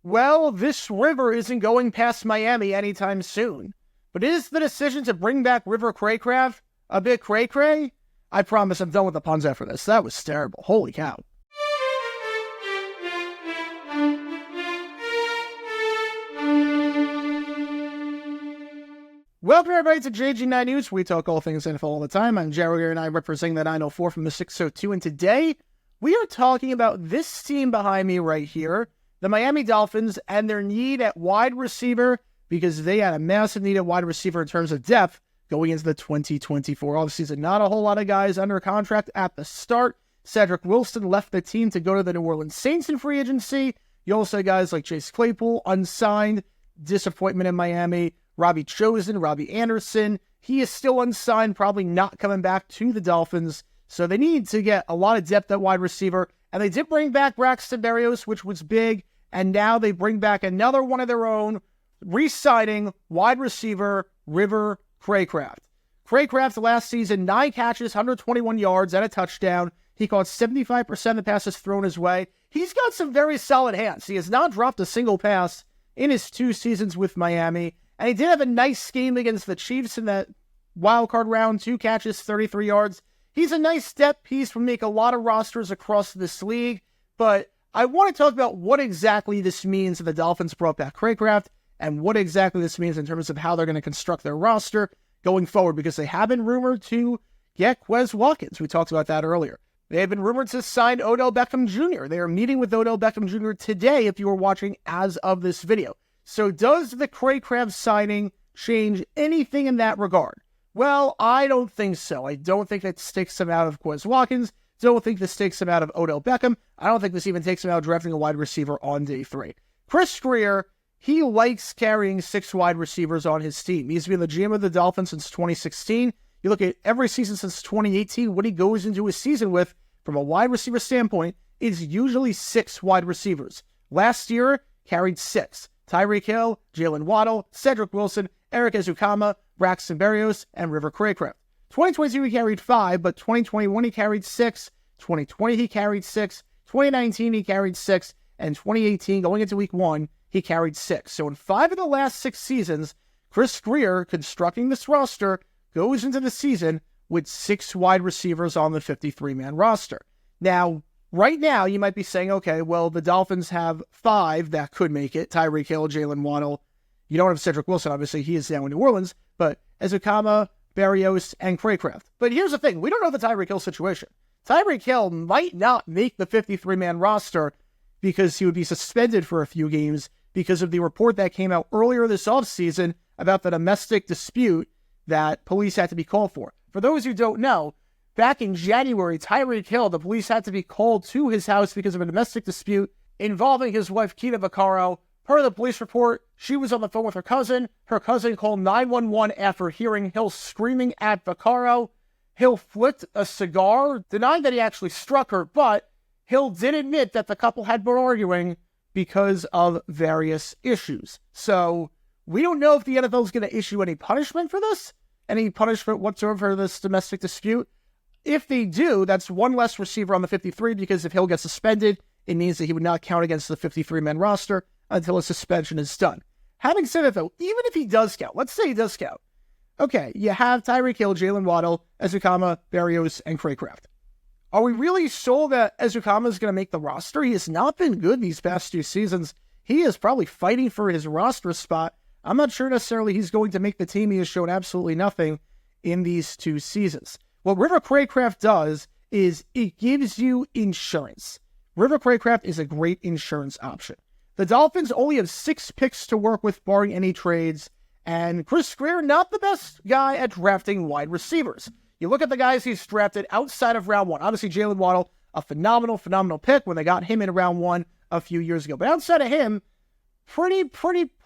Well, this River isn't going past Miami anytime soon. But is the decision to bring back River Cracraft a bit cray-cray? I promise I'm done with the puns after this. That was terrible. Holy cow. Welcome everybody to JG9 News. We talk all things NFL all the time. I'm Jerry and I'm representing the 904 from the 602. And today we are talking about this team behind me right here, the Miami Dolphins, and their need at wide receiver, because they had a massive need at wide receiver in terms of depth going into the 2024 offseason. Not a whole lot of guys under contract at the start. Cedric Wilson left the team to go to the New Orleans Saints in free agency. You also had guys like Chase Claypool, unsigned, disappointment in Miami. Robbie Chosen, Robbie Anderson, he is still unsigned, probably not coming back to the Dolphins. So they need to get a lot of depth at wide receiver. And they did bring back Braxton Berrios, which was big. And now they bring back another one of their own, re-signing wide receiver River Cracraft. Cracraft last season, 9 catches, 121 yards, and a touchdown. He caught 75% of the passes thrown his way. He's got some very solid hands. He has not dropped a single pass in his 2 seasons with Miami. And he did have a nice game against the Chiefs in that wild card round, 2 catches, 33 yards. He's a nice step piece, will make a lot of rosters across this league. But I want to talk about what exactly this means that the Dolphins brought back Cracraft and what exactly this means in terms of how they're going to construct their roster going forward, because they have been rumored to get Quez Watkins. We talked about that earlier. They have been rumored to sign Odell Beckham Jr. They are meeting with Odell Beckham Jr. today if you are watching as of this video. So does the Cracraft signing change anything in that regard? Well, I don't think so. I don't think that takes him out of Quez Watkins. Don't think this takes him out of Odell Beckham. I don't think this even takes him out of drafting a wide receiver on day 3. Chris Grier, he likes carrying 6 wide receivers on his team. He's been the GM of the Dolphins since 2016. You look at every season since 2018, what he goes into his season with from a wide receiver standpoint is usually 6 wide receivers. Last year, carried 6. Tyreek Hill, Jalen Waddle, Cedric Wilson, Eric Ezukama, Braxton Berrios, and River Cracraft. 2022 he carried 5, but 2021 he carried 6, 2020 he carried 6, 2019 he carried 6, and 2018, going into week 1, he carried 6. So in 5 of the last 6 seasons, Chris Grier, constructing this roster, goes into the season with 6 wide receivers on the 53-man roster. Now, right now, you might be saying, okay, well, the Dolphins have 5 that could make it. Tyreek Hill, Jalen Waddle. You don't have Cedric Wilson, obviously. He is down in New Orleans. But Ezukama, Berrios, and Cracraft. But here's the thing. We don't know the Tyreek Hill situation. Tyreek Hill might not make the 53-man roster because he would be suspended for a few games because of the report that came out earlier this offseason about the domestic dispute that police had to be called for. For those who don't know, back in January, Tyreek Hill, the police had to be called to his house because of a domestic dispute involving his wife, Keita Vaccaro. Per the police report, she was on the phone with her cousin. Her cousin called 911 after hearing Hill screaming at Vaccaro. Hill flicked a cigar, denying that he actually struck her, but Hill did admit that the couple had been arguing because of various issues. So we don't know if the NFL is going to issue any punishment for this, any punishment whatsoever for this domestic dispute. If they do, that's 1 less receiver on the 53, because if Hill gets suspended, it means that he would not count against the 53-man roster until his suspension is done. Having said that, though, even if he does count, let's say he does count. Okay, you have Tyreek Hill, Jalen Waddle, Ezukama, Berrios, and Cracraft. Are we really sure that Ezukama is going to make the roster? He has not been good these past 2 seasons. He is probably fighting for his roster spot. I'm not sure necessarily he's going to make the team. He has shown absolutely nothing in these 2 seasons. What River Cracraft does is it gives you insurance. River Cracraft is a great insurance option. The Dolphins only have 6 picks to work with, barring any trades, and Chris Grier, not the best guy at drafting wide receivers. You look at the guys he's drafted outside of round 1. Obviously, Jalen Waddle, a phenomenal pick when they got him in round 1 a few years ago. But outside of him, pretty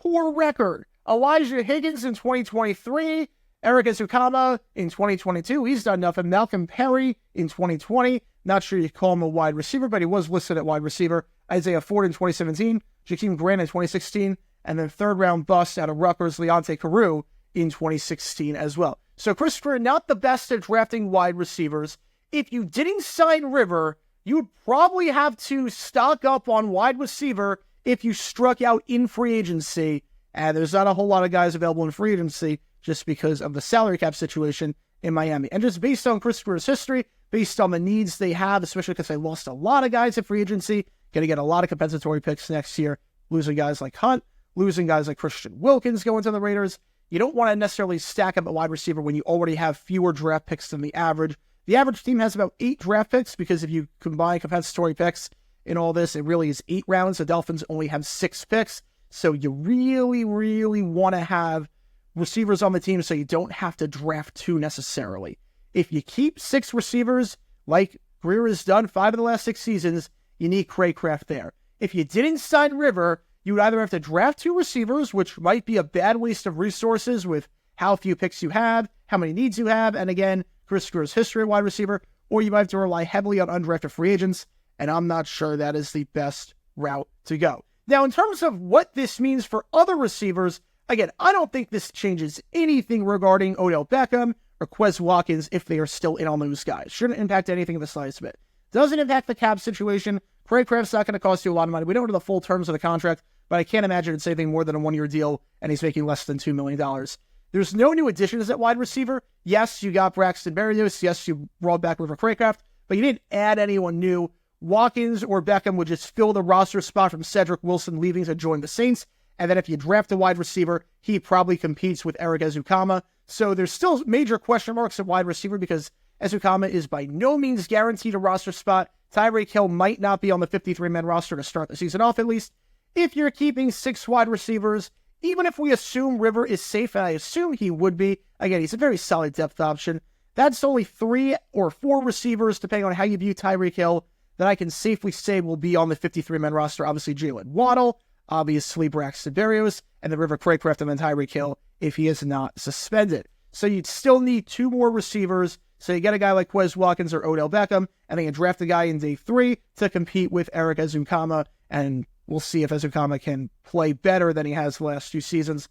poor record. Elijah Higgins in 2023, Eric Ezukama in 2022, he's done nothing. Malcolm Perry in 2020, not sure you call him a wide receiver, but he was listed at wide receiver. Isaiah Ford in 2017, Jakeem Grant in 2016, and then 3rd-round bust out of Rutgers, Leonte Carew in 2016 as well. So Chris Grier, not the best at drafting wide receivers. If you didn't sign River, you would probably have to stock up on wide receiver if you struck out in free agency, and there's not a whole lot of guys available in free agency just because of the salary cap situation in Miami. And just based on Chris Greer's history, based on the needs they have, especially because they lost a lot of guys in free agency, going to get a lot of compensatory picks next year, losing guys like Hunt, losing guys like Christian Wilkins going to the Raiders. You don't want to necessarily stack up a wide receiver when you already have fewer draft picks than the average. The average team has about 8 draft picks because if you combine compensatory picks in all this, it really is 8 rounds. The Dolphins only have 6 picks. So you really, really want to have receivers on the team so you don't have to draft 2 necessarily. If you keep 6 receivers, like Greer has done 5 of the last 6 seasons, you need Cracraft there. If you didn't sign River, you would either have to draft 2 receivers, which might be a bad waste of resources with how few picks you have, how many needs you have, and again, Chris Greer's history at wide receiver, or you might have to rely heavily on undrafted free agents, and I'm not sure that is the best route to go. Now, in terms of what this means for other receivers, again, I don't think this changes anything regarding Odell Beckham or Quez Watkins if they are still in on those guys. Shouldn't impact anything in the slightest bit. Doesn't impact the cap situation. Cracraft's not going to cost you a lot of money. We don't know the full terms of the contract, but I can't imagine it's anything more than a 1-year deal, and he's making less than $2 million. There's no new additions at wide receiver. Yes, you got Braxton Berrios. Yes, you brought back River Cracraft, but you didn't add anyone new. Watkins or Beckham would just fill the roster spot from Cedric Wilson leaving to join the Saints. And then if you draft a wide receiver, he probably competes with Eric Ezukama. So there's still major question marks at wide receiver because Ezukama is by no means guaranteed a roster spot. Tyreek Hill might not be on the 53-man roster to start the season off, at least. If you're keeping 6 wide receivers, even if we assume River is safe, and I assume he would be, again, he's a very solid depth option, that's only 3 or 4 receivers, depending on how you view Tyreek Hill, that I can safely say will be on the 53-man roster. Obviously, Jalen Waddle, obviously Braxton Berrios, and the River Cracraft and then Tyreek Hill if he is not suspended. So you'd still need 2 more receivers. So you get a guy like Quez Watkins or Odell Beckham, and then you draft a guy in day 3 to compete with Eric Ezukama, and we'll see if Ezukama can play better than he has the last 2 seasons.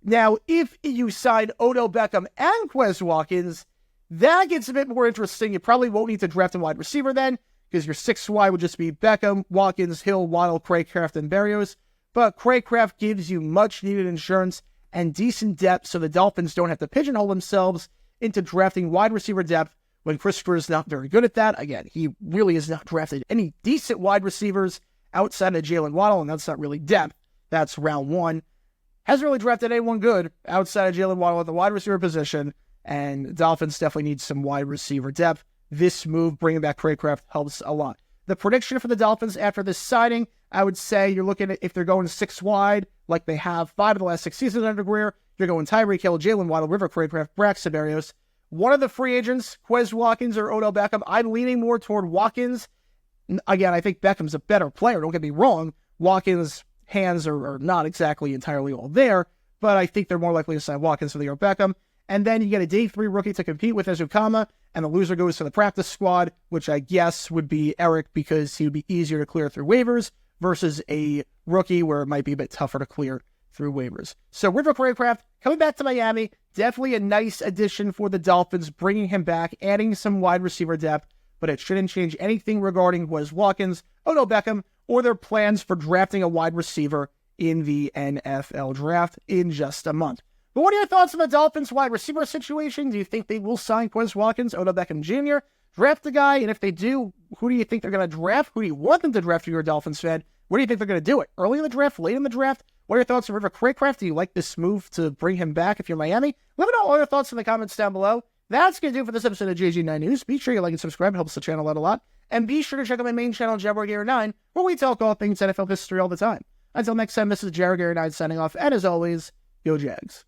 Now, if you sign Odell Beckham and Quez Watkins, that gets a bit more interesting. You probably won't need to draft a wide receiver then, because your 6 wide would just be Beckham, Watkins, Hill, Waddle, Cracraft, and Berrios. But Cracraft gives you much-needed insurance and decent depth so the Dolphins don't have to pigeonhole themselves into drafting wide receiver depth when Chris Greer is not very good at that. Again, he really has not drafted any decent wide receivers outside of Jalen Waddle, and that's not really depth. That's round 1. Hasn't really drafted anyone good outside of Jalen Waddle at the wide receiver position, and the Dolphins definitely need some wide receiver depth. This move, bringing back Cracraft, helps a lot. The prediction for the Dolphins after this signing, I would say you're looking at if they're going 6 wide, like they have 5 of the last 6 seasons under Greer, you're going Tyreek Hill, Jalen Waddle, River Cracraft, Braxton Berrios. One of the free agents, Quez Watkins or Odell Beckham, I'm leaning more toward Watkins. Again, I think Beckham's a better player, don't get me wrong. Watkins' hands are not exactly entirely all there, but I think they're more likely to sign Watkins for the year Beckham. And then you get a day 3 rookie to compete with Ezukama, and the loser goes to the practice squad, which I guess would be Eric because he would be easier to clear through waivers versus a rookie where it might be a bit tougher to clear through waivers. So River Cracraft coming back to Miami, definitely a nice addition for the Dolphins, bringing him back, adding some wide receiver depth, but it shouldn't change anything regarding Quez Watkins, Odell Beckham, or their plans for drafting a wide receiver in the NFL draft in just a month. But what are your thoughts on the Dolphins wide receiver situation? Do you think they will sign Quez Watkins, Odell Beckham Jr., draft the guy? And if they do, who do you think they're going to draft? Who do you want them to draft if you're a Dolphins fan? Where do you think they're going to do it? Early in the draft? Late in the draft? What are your thoughts on River Cracraft? Do you like this move to bring him back if you're Miami? Let me know all your thoughts in the comments down below. That's going to do it for this episode of JG9 News. Be sure you like and subscribe. It helps the channel out a lot. And be sure to check out my main channel, Jaguar9, where we talk all things NFL history all the time. Until next time, this is Jaguar9 signing off. And as always, go Jags.